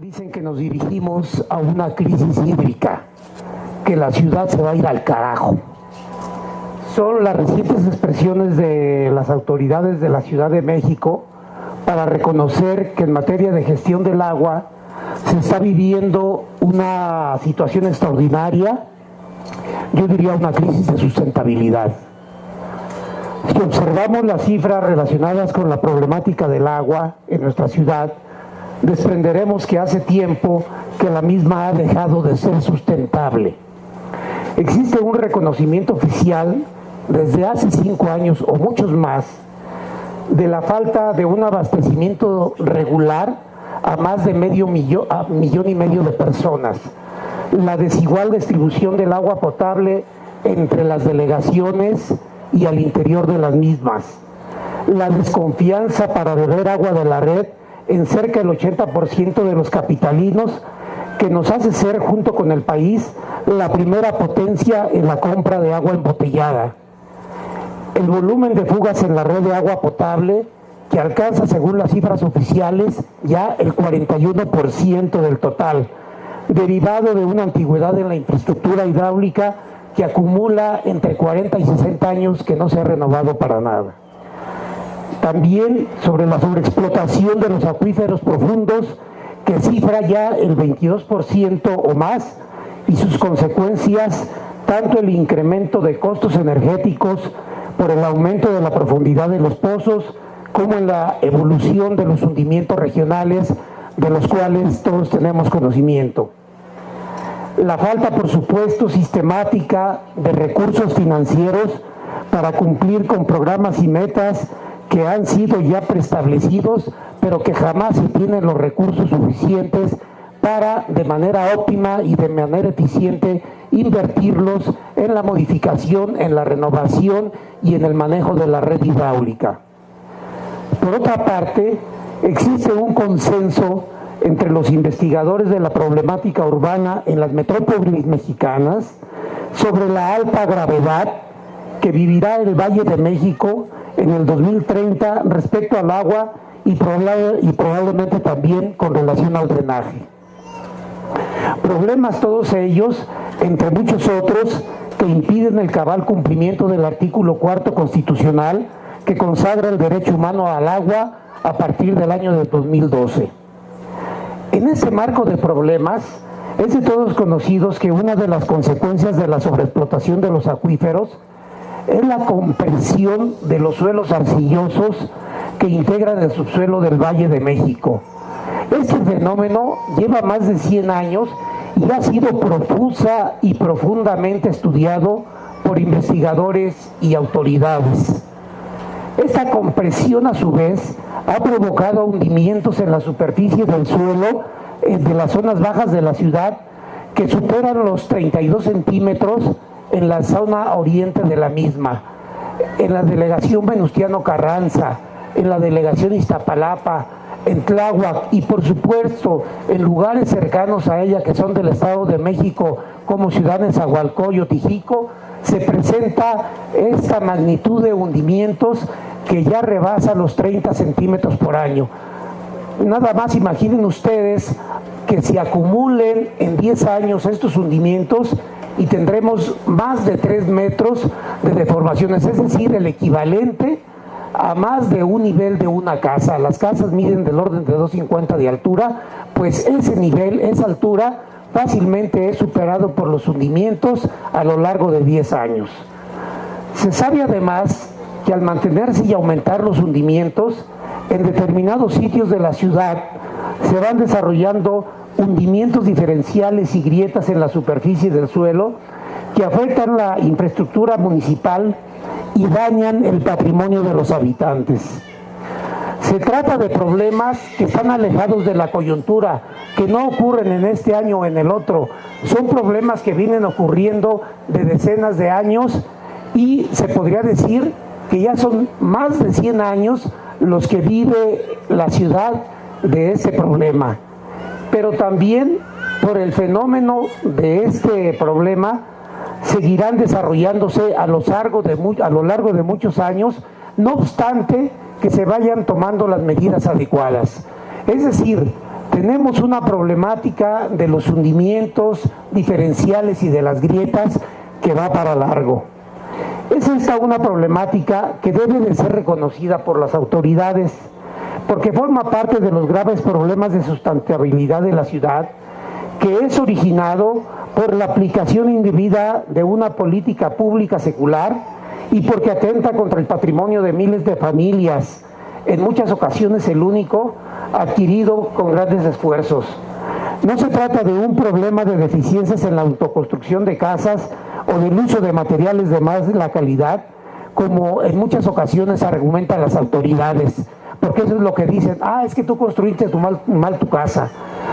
Dicen que nos dirigimos a una crisis hídrica, que la ciudad se va a ir al carajo. Son las recientes expresiones de las autoridades de la Ciudad de México para reconocer que en materia de gestión del agua se está viviendo una situación extraordinaria, yo diría una crisis de sustentabilidad. Si observamos las cifras relacionadas con la problemática del agua en nuestra ciudad, desprenderemos que hace tiempo que la misma ha dejado de ser sustentable. Existe un reconocimiento oficial desde hace 5 años o muchos más de la falta de un abastecimiento regular a más de millón y medio de personas, la desigual distribución del agua potable entre las delegaciones y al interior de las mismas, la desconfianza para beber agua de la red en cerca del 80% de los capitalinos, que nos hace ser, junto con el país, la primera potencia en la compra de agua embotellada. El volumen de fugas en la red de agua potable, que alcanza, según las cifras oficiales, ya el 41% del total, derivado de una antigüedad en la infraestructura hidráulica que acumula entre 40 y 60 años que no se ha renovado para nada. También sobre la sobreexplotación de los acuíferos profundos, que cifra ya el 22% o más, y sus consecuencias, tanto el incremento de costos energéticos por el aumento de la profundidad de los pozos, como en la evolución de los hundimientos regionales, de los cuales todos tenemos conocimiento. La falta, por supuesto, sistemática de recursos financieros para cumplir con programas y metas que han sido ya preestablecidos, pero que jamás se tienen los recursos suficientes para, de manera óptima y de manera eficiente, invertirlos en la modificación, en la renovación y en el manejo de la red hidráulica. Por otra parte, existe un consenso entre los investigadores de la problemática urbana en las metrópolis mexicanas sobre la alta gravedad que vivirá el Valle de México en el 2030 respecto al agua y probablemente también con relación al drenaje. Problemas todos ellos, entre muchos otros, que impiden el cabal cumplimiento del artículo 4 constitucional que consagra el derecho humano al agua a partir del año de 2012. En ese marco de problemas, es de todos conocidos que una de las consecuencias de la sobreexplotación de los acuíferos es la compresión de los suelos arcillosos que integran el subsuelo del Valle de México. Este fenómeno lleva más de 100 años y ha sido profusa y profundamente estudiado por investigadores y autoridades. Esta compresión, a su vez, ha provocado hundimientos en la superficie del suelo de las zonas bajas de la ciudad que superan los 32 centímetros en la zona oriente de la misma, en la delegación Venustiano Carranza, en la delegación Iztapalapa, en Tláhuac y por supuesto en lugares cercanos a ella que son del Estado de México, como Ciudad Nezahualcóyotl y Jico, se presenta esta magnitud de hundimientos que ya rebasa los 30 centímetros por año. Nada más imaginen ustedes que se acumulen en 10 años estos hundimientos y tendremos más de 3 metros de deformaciones, es decir, el equivalente a más de un nivel de una casa. Las casas miden del orden de 2,50 de altura, pues ese nivel, esa altura, fácilmente es superado por los hundimientos a lo largo de 10 años. Se sabe además que al mantenerse y aumentar los hundimientos, en determinados sitios de la ciudad se van desarrollando hundimientos diferenciales y grietas en la superficie del suelo que afectan la infraestructura municipal y dañan el patrimonio de los habitantes. Se trata de problemas que están alejados de la coyuntura, que no ocurren en este año o en el otro. Son problemas que vienen ocurriendo de decenas de años y se podría decir que ya son más de 100 años los que vive la ciudad de ese problema. Pero también por el fenómeno de este problema seguirán desarrollándose a lo largo de muchos años, no obstante que se vayan tomando las medidas adecuadas. Es decir, tenemos una problemática de los hundimientos diferenciales y de las grietas que va para largo. Es esta una problemática que debe de ser reconocida por las autoridades, porque forma parte de los graves problemas de sustentabilidad de la ciudad, que es originado por la aplicación indebida de una política pública secular y porque atenta contra el patrimonio de miles de familias, en muchas ocasiones el único, adquirido con grandes esfuerzos. No se trata de un problema de deficiencias en la autoconstrucción de casas o del uso de materiales de más la calidad, como en muchas ocasiones argumentan las autoridades, porque eso es lo que dicen: es que tú construiste mal tu casa.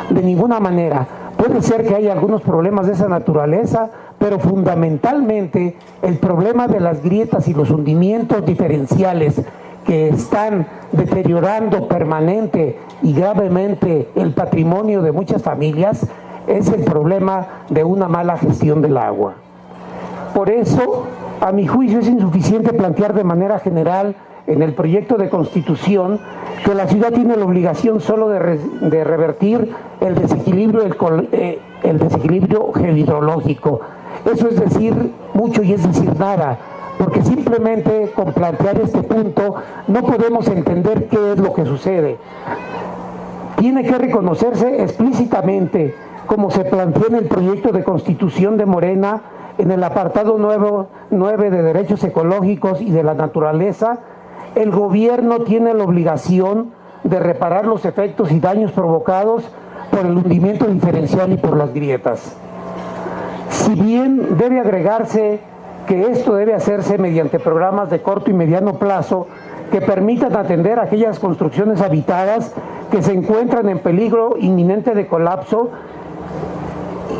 De ninguna manera. Puede ser que haya algunos problemas de esa naturaleza, pero fundamentalmente el problema de las grietas y los hundimientos diferenciales que están deteriorando permanente y gravemente el patrimonio de muchas familias es el problema de una mala gestión del agua. Por eso, a mi juicio, es insuficiente plantear de manera general en el proyecto de Constitución que la ciudad tiene la obligación solo de revertir el desequilibrio geohidrológico. Eso es decir mucho y es decir nada, porque simplemente con plantear este punto no podemos entender qué es lo que sucede. Tiene que reconocerse explícitamente, como se plantea en el proyecto de Constitución de Morena, en el apartado 9 de Derechos Ecológicos y de la Naturaleza, el gobierno tiene la obligación de reparar los efectos y daños provocados por el hundimiento diferencial y por las grietas. Si bien debe agregarse que esto debe hacerse mediante programas de corto y mediano plazo que permitan atender aquellas construcciones habitadas que se encuentran en peligro inminente de colapso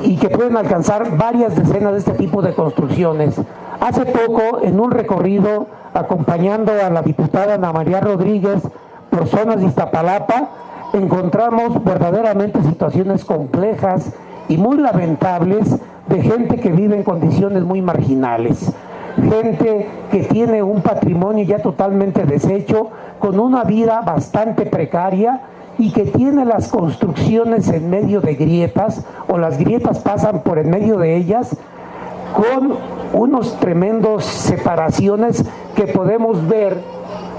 y que pueden alcanzar varias decenas de este tipo de construcciones. Hace poco, en un recorrido acompañando a la diputada Ana María Rodríguez por zonas de Iztapalapa, encontramos verdaderamente situaciones complejas y muy lamentables de gente que vive en condiciones muy marginales, gente que tiene un patrimonio ya totalmente deshecho, con una vida bastante precaria y que tiene las construcciones en medio de grietas, o las grietas pasan por en medio de ellas, con unos tremendos separaciones que podemos ver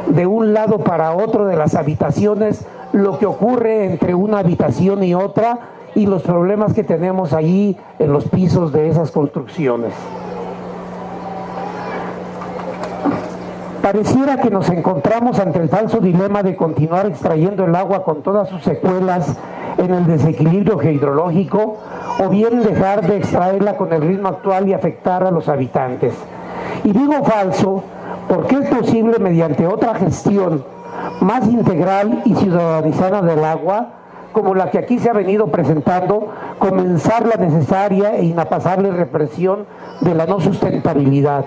de un lado para otro de las habitaciones, lo que ocurre entre una habitación y otra y los problemas que tenemos allí en los pisos de esas construcciones. Pareciera que nos encontramos ante el falso dilema de continuar extrayendo el agua con todas sus secuelas en el desequilibrio hidrológico, o bien dejar de extraerla con el ritmo actual y afectar a los habitantes. Y digo falso porque es posible, mediante otra gestión más integral y ciudadanizada del agua, como la que aquí se ha venido presentando, comenzar la necesaria e inapasable represión de la no sustentabilidad.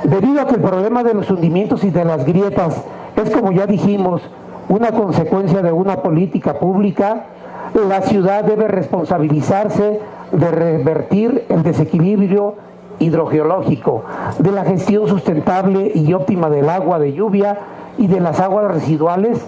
Debido a que el problema de los hundimientos y de las grietas es, como ya dijimos, una consecuencia de una política pública, la ciudad debe responsabilizarse de revertir el desequilibrio hidrogeológico, de la gestión sustentable y óptima del agua de lluvia y de las aguas residuales,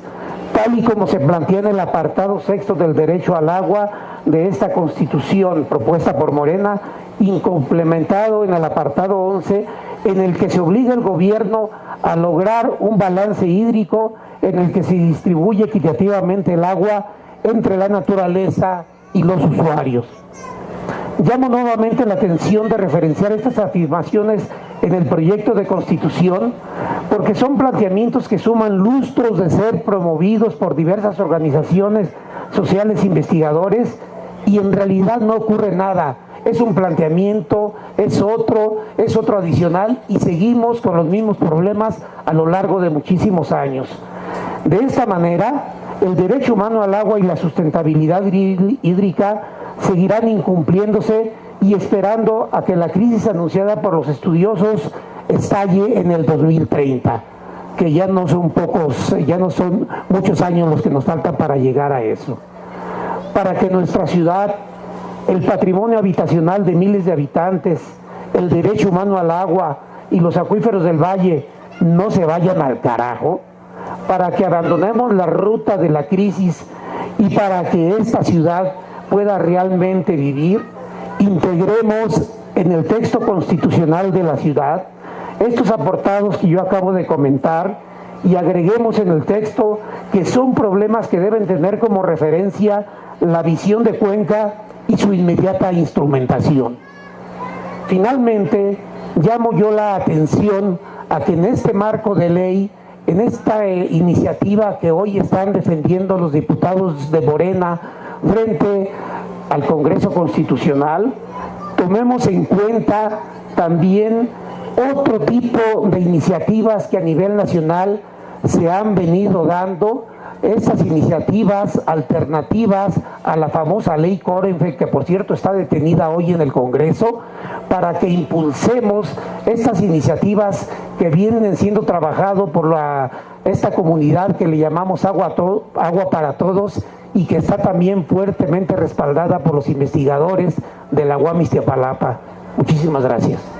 tal y como se plantea en el apartado 6 del derecho al agua de esta Constitución propuesta por Morena, y complementado en el apartado 11, en el que se obliga al gobierno a lograr un balance hídrico en el que se distribuye equitativamente el agua entre la naturaleza y los usuarios. Llamo nuevamente la atención de referenciar estas afirmaciones en el proyecto de Constitución, porque son planteamientos que suman lustros de ser promovidos por diversas organizaciones sociales e investigadores, y en realidad no ocurre nada. Es un planteamiento, es otro adicional, y seguimos con los mismos problemas a lo largo de muchísimos años. De esta manera, el derecho humano al agua y la sustentabilidad hídrica seguirán incumpliéndose y esperando a que la crisis anunciada por los estudiosos estalle en el 2030, que ya no son muchos años los que nos faltan para llegar a eso. Para que nuestra ciudad, el patrimonio habitacional de miles de habitantes, el derecho humano al agua y los acuíferos del valle no se vayan al carajo, para que abandonemos la ruta de la crisis y para que esta ciudad pueda realmente vivir, integremos en el texto constitucional de la ciudad estos apartados que yo acabo de comentar y agreguemos en el texto que son problemas que deben tener como referencia la visión de Cuenca y su inmediata instrumentación. Finalmente, llamo yo la atención a que en este marco de ley, en esta iniciativa que hoy están defendiendo los diputados de Morena frente al Congreso Constitucional, tomemos en cuenta también otro tipo de iniciativas que a nivel nacional se han venido dando, estas iniciativas alternativas a la famosa ley Corenfeld, que por cierto está detenida hoy en el Congreso, para que impulsemos estas iniciativas que vienen siendo trabajadas por esta comunidad que le llamamos Agua para Todos y que está también fuertemente respaldada por los investigadores de la UAM Iztapalapa. Muchísimas gracias.